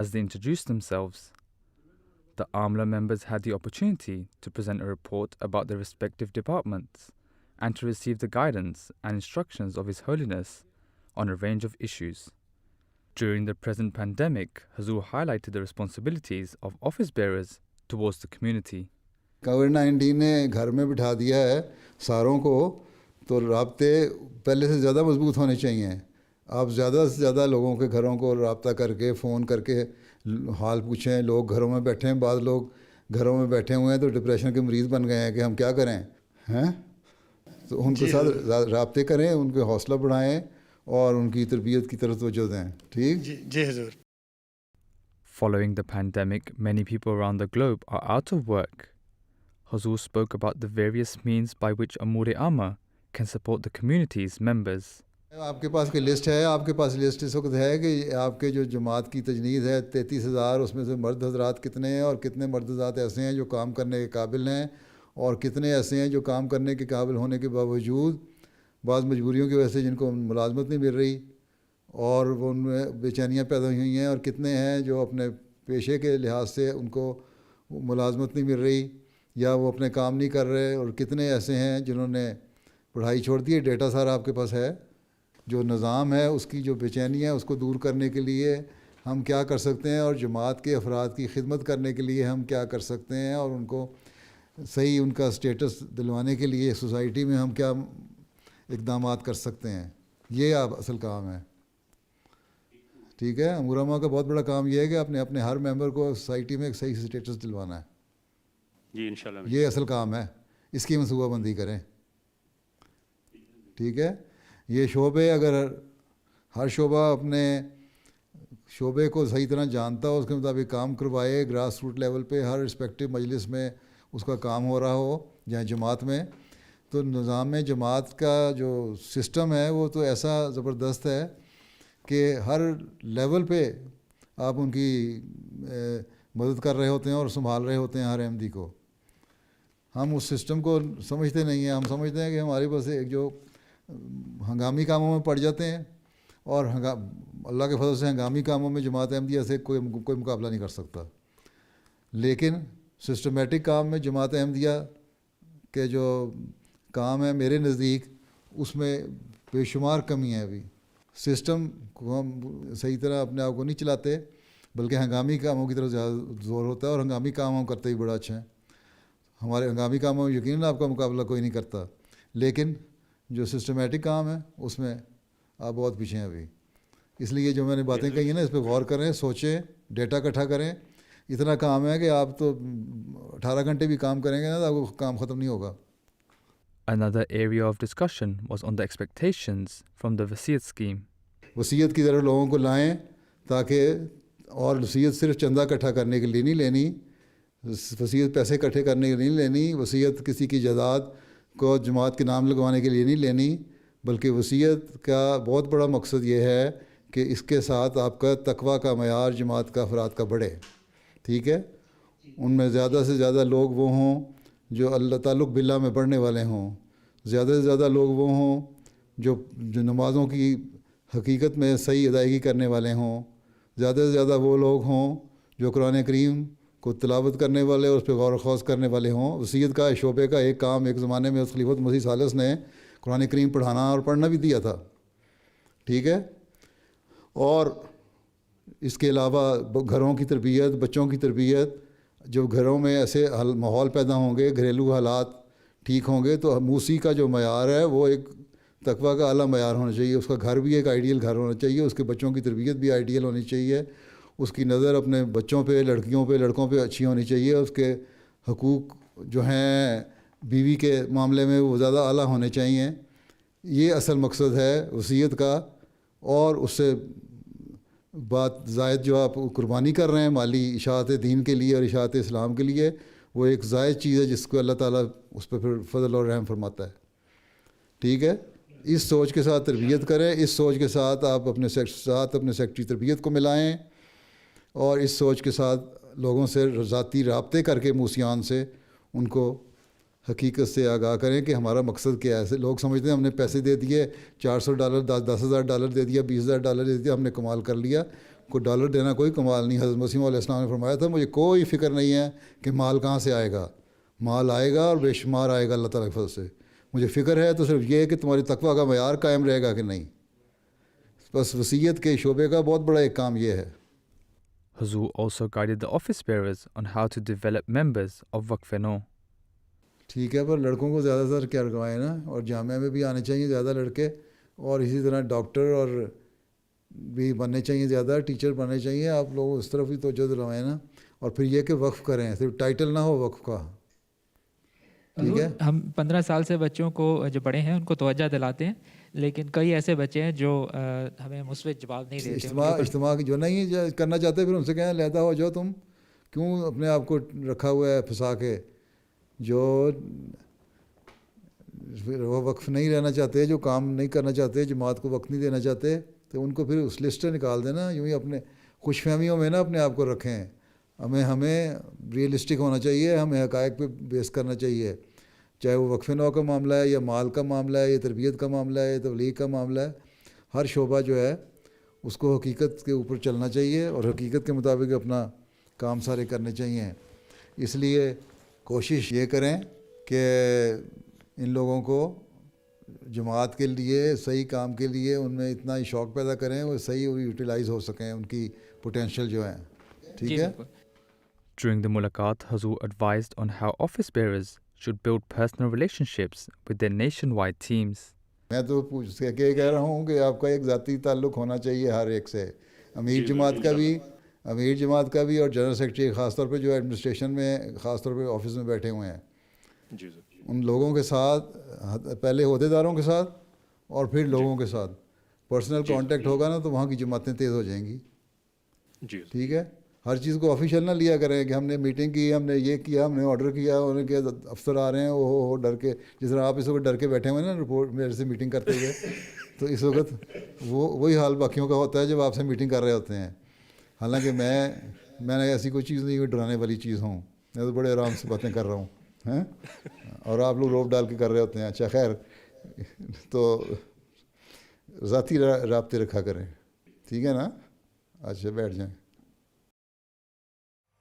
As they introduced themselves, the Amla members had the opportunity to present a report about their respective departments and to receive the guidance and instructions of His Holiness on a range of issues. During the present pandemic, Hazur highlighted the responsibilities of office bearers towards the community. कोविड-19 ने घर में बिठा दिया है सारों को, तो राब्ते पहले से ज़्यादा मजबूत होने चाहिए. आप ज़्यादा से ज़्यादा लोगों के घरों को राब्ता करके फ़ोन करके हाल पूछें. लोग घरों में बैठे हैं, बाद लोग घरों में बैठे हुए हैं तो डिप्रेशन के मरीज़ बन गए हैं कि हम क्या करें हैं. तो उनके साथ राब्ते करें, उनके हौसला बढ़ाएं और उनकी तरबियत की तरफ तवज्जो दें. ठीक जी हुजूर. Following the pandemic, many people around the globe are out of work. Hazur spoke about the various means by which Amoor-e Amma can support the community's members. आपके पास कोई लिस्ट है, आपके पास लिस्ट इस वक्त है कि आपके जो जमात की तजनीद है 33,000, उसमें से मर्द हजरात कितने हैं और कितने मर्द हजरात ऐसे हैं जो काम करने के काबिल हैं और कितने ऐसे हैं जो काम करने के काबिल होने के बावजूद बाज़ मजबूरियों की वजह से जिनको मुलाजमत नहीं मिल रही और वो उनमें बेचैनियाँ पैदा हुई हैं, और कितने हैं जो अपने पेशे के लिहाज से उनको मुलाजमत नहीं मिल रही या वो अपने काम नहीं कर रहे, और कितने ऐसे हैं जिन्होंने पढ़ाई छोड़ दी है. डेटा सारा आपके पास है. जो निज़ाम है उसकी जो बेचैनी है उसको दूर करने के लिए हम क्या कर सकते हैं और जमात के अफराद की खिदमत करने के लिए हम क्या कर सकते हैं और उनको सही उनका स्टेटस दिलवाने के लिए सोसाइटी में हम क्या इक़दामात कर सकते हैं. ये अब असल काम है. ठीक है. अमूर अम्मा का बहुत बड़ा काम ये है कि अपने अपने हर मेंबर को सोसाइटी में एक सही स्टेटस दिलवाना है. जी इंशाल्लाह. ये असल काम है. इसकी मनसूबाबंदी करें. ठीक है. ये शोबे अगर हर शोबा अपने शोबे को सही तरह जानता हो, उसके मुताबिक काम करवाए, ग्रास रूट लेवल पे हर रिस्पेक्टिव मजलिस में उसका काम हो रहा हो या जमात में, तो निज़ाम में जमात का जो सिस्टम है वो तो ऐसा ज़बरदस्त है कि हर लेवल पे आप उनकी मदद कर रहे होते हैं और संभाल रहे होते हैं हर अहमदी को. हम उस सिस्टम को समझते नहीं हैं. हम समझते हैं कि हमारे पास एक जो हंगामी कामों में पड़ जाते हैं और अल्लाह के फजल से हंगामी कामों में जमात अहमदिया से कोई मुकाबला नहीं कर सकता. लेकिन सिस्टमेटिक काम में जमात अहमदिया के जो काम है मेरे नज़दीक उसमें बेशुमार कमी है. अभी सिस्टम को हम सही तरह अपने आप को नहीं चलाते, बल्कि हंगामी कामों की तरफ ज़्यादा ज़ोर होता है और हंगामी काम हम करते ही बड़ा अच्छा है. हमारे हंगामी कामों में यकीनन आपका मुकाबला कोई नहीं करता, लेकिन जो सिस्टमेटिक काम है उसमें आप बहुत पीछे हैं अभी. इसलिए जो मैंने बातें कही हैं ना, इस पर गौर करें, सोचें, डेटा इकट्ठा करें. इतना काम है कि आप तो 18 घंटे भी काम करेंगे ना तो आपको काम ख़त्म नहीं होगा. Another area of discussion was on the expectations from the Wasiyat scheme. वसीयत की तरफ लोगों को लाएं ताकि, और वसीयत सिर्फ चंदा इकट्ठा करने के लिए नहीं लेनी, वसीयत पैसे इकट्ठे करने के लिए नहीं लेनी, वसीयत किसी की जायदाद को जमात के नाम लगवाने के लिए नहीं लेनी, बल्कि वसीयत का बहुत बड़ा मकसद ये है कि इसके साथ आपका तकवा का मयार जमात का अफराद का बढ़े. ठीक है. उनमें ज़्यादा से ज़्यादा लोग वो हों जो अल्लाह ताल्लुक़ बिल्लाह में पढ़ने वाले हों. ज़्यादा से ज़्यादा लोग वो हों जो नमाज़ों की हकीकत में सही अदायगी करने वाले हों. ज़्यादा से ज़्यादा वो लोग हों जो कुरान करीम को तिलावत करने वाले और उस पर गौर ख़ौस करने वाले हों. वसीयत का शोबे का एक काम एक ज़माने में खलीफत मसीह सालिस ने कुरान करीम पढ़ाना और पढ़ना भी दिया था. ठीक है. और इसके अलावा घरों की तरबियत, बच्चों की तरबियत, जब घरों में ऐसे माहौल पैदा होंगे, घरेलू हालात ठीक होंगे, तो मूसी का जो मयार है वो एक तकवा का आला मयार होना चाहिए. उसका घर भी एक आइडियल घर होना चाहिए. उसके बच्चों की तरबियत भी आइडियल होनी चाहिए. उसकी नज़र अपने बच्चों पे, लड़कियों पे, लड़कों पे अच्छी होनी चाहिए. उसके हकूक़ जो हैं बीवी के मामले में वो ज़्यादा आला होने चाहिए. ये असल मकसद है वसीयत का. और उससे बात ज़ायद जो आप कुर्बानी कर रहे हैं माली इशाअत दीन के लिए और इशाअत इस्लाम के लिए, वो एक ज़ायद चीज़ है जिसको अल्लाह ताला उस पर फिर फ़ज़ल और रहम फरमाता है. ठीक है. इस सोच के साथ तरबियत करें. इस सोच के साथ आप अपने साथ अपने सेक्टरी तरबियत को मिलाएँ और इस सोच के साथ लोगों से ज़ाती राब्ते करके मूसियान से उनको हकीकत से आगाह करें कि हमारा मकसद क्या है. ऐसे लोग समझते हैं हमने पैसे दे दिए, $400, $10,000 दे दिया, $20,000 दे दिया, हमने कमाल कर लिया. کوئی ڈالر دینا کوئی کمال نہیں. حضرت مسیح علیہ السلام نے فرمایا تھا مجھے کوئی فکر نہیں ہے کہ مال کہاں سے آئے گا, مال آئے گا اور بے شمار آئے گا اللہ تعالیٰ کے فضل سے. مجھے فکر ہے تو صرف یہ ہے کہ تمہاری تقویٰ کا معیار قائم رہے گا کہ نہیں. بس وصیت کے شعبے کا بہت بڑا ایک کام یہ ہے. Huzur also guided the office bearers on how to develop members of Waqf-e-Nau. ٹھیک ہے, پر لڑکوں کو زیادہ تر کیا لگوائیں نا, اور جامعہ میں بھی آنے چاہیے زیادہ لڑکے, اور اسی طرح ڈاکٹر اور بھی بننے چاہیے زیادہ, ٹیچر بننے چاہیے. آپ لوگ اس طرف بھی توجہ دلوائیں نا, اور پھر یہ کہ وقف کریں, صرف ٹائٹل نہ ہو وقف کا. ٹھیک ہے, ہم 15 سال سے بچوں کو جو بڑے ہیں ان کو توجہ دلاتے ہیں, لیکن کئی ایسے بچے ہیں جو ہمیں مثبت جواب نہیں دیتے. اجتماع جو نہیں کرنا چاہتے پھر ان سے کہیں علیحدہ ہو جاؤ, تم کیوں اپنے آپ کو رکھا ہوا ہے پھنسا کے. جو وہ وقف نہیں رہنا چاہتے, جو کام نہیں کرنا چاہتے, جماعت کو وقت نہیں دینا چاہتے, تو ان کو پھر اس لسٹ سے نکال دینا. یوں ہی اپنے خوش فہمیوں میں نا اپنے آپ کو رکھیں. ہمیں ریئلسٹک ہونا چاہیے, ہمیں حقائق پہ بیس کرنا چاہیے, چاہے وہ وقف نو کا معاملہ ہے, یا مال کا معاملہ ہے, یا تربیت کا معاملہ ہے, یا تبلیغ کا معاملہ ہے. ہر شعبہ جو ہے اس کو حقیقت کے اوپر چلنا چاہیے, اور حقیقت کے مطابق اپنا کام سارے کرنے چاہیے. اس لیے کوشش یہ کریں کہ ان لوگوں کو جماعت کے لیے, صحیح کام کے لیے ان میں اتنا ہی شوق پیدا کریں, وہ صحیح یوٹیلائز ہو سکیں, ان کی پوٹینشیل جو ہیں. ٹھیک ہے. During the mulaqat, Huzur advised on how office bearers should build personal relationships with their nationwide teams. میں تو پوچھ کے کہہ رہا ہوں کہ آپ کا ایک ذاتی تعلق ہونا چاہیے ہر ایک سے, امیر جماعت کا بھی اور جنرل سیکرٹری, خاص طور پہ جو ایڈمنسٹریشن میں, خاص طور پہ آفس میں بیٹھے ہوئے ہیں, ان لوگوں کے ساتھ, پہلے عہدیداروں کے ساتھ اور پھر لوگوں کے ساتھ پرسنل کانٹیکٹ ہوگا نا, تو وہاں کی جماعتیں تیز ہو جائیں گی. ٹھیک ہے. ہر چیز کو آفیشیل نہ لیا کریں کہ ہم نے میٹنگ کی, ہم نے یہ کیا, ہم نے آرڈر کیا, انہوں نے کیا, افسر آ رہے ہیں وہ ڈر کے, جس طرح آپ اس وقت ڈر کے بیٹھے ہوئے ہیں نا رپورٹ میرے سے میٹنگ کرتے ہوئے, تو اس وقت وہی حال باقیوں کا ہوتا ہے جب آپ سے میٹنگ کر رہے ہوتے ہیں. حالانکہ میں نے ایسی کوئی چیز نہیں, کوئی ڈرانے والی چیز ہوں, میں تو بڑے آرام سے باتیں کر رہا ہوں ہیں, اور آپ لوگ روب ڈال کے کر رہے ہوتے ہیں. اچھا خیر, تو ذاتی رابطے رکھا کریں. ٹھیک ہے نا. اچھا بیٹھ جائیں.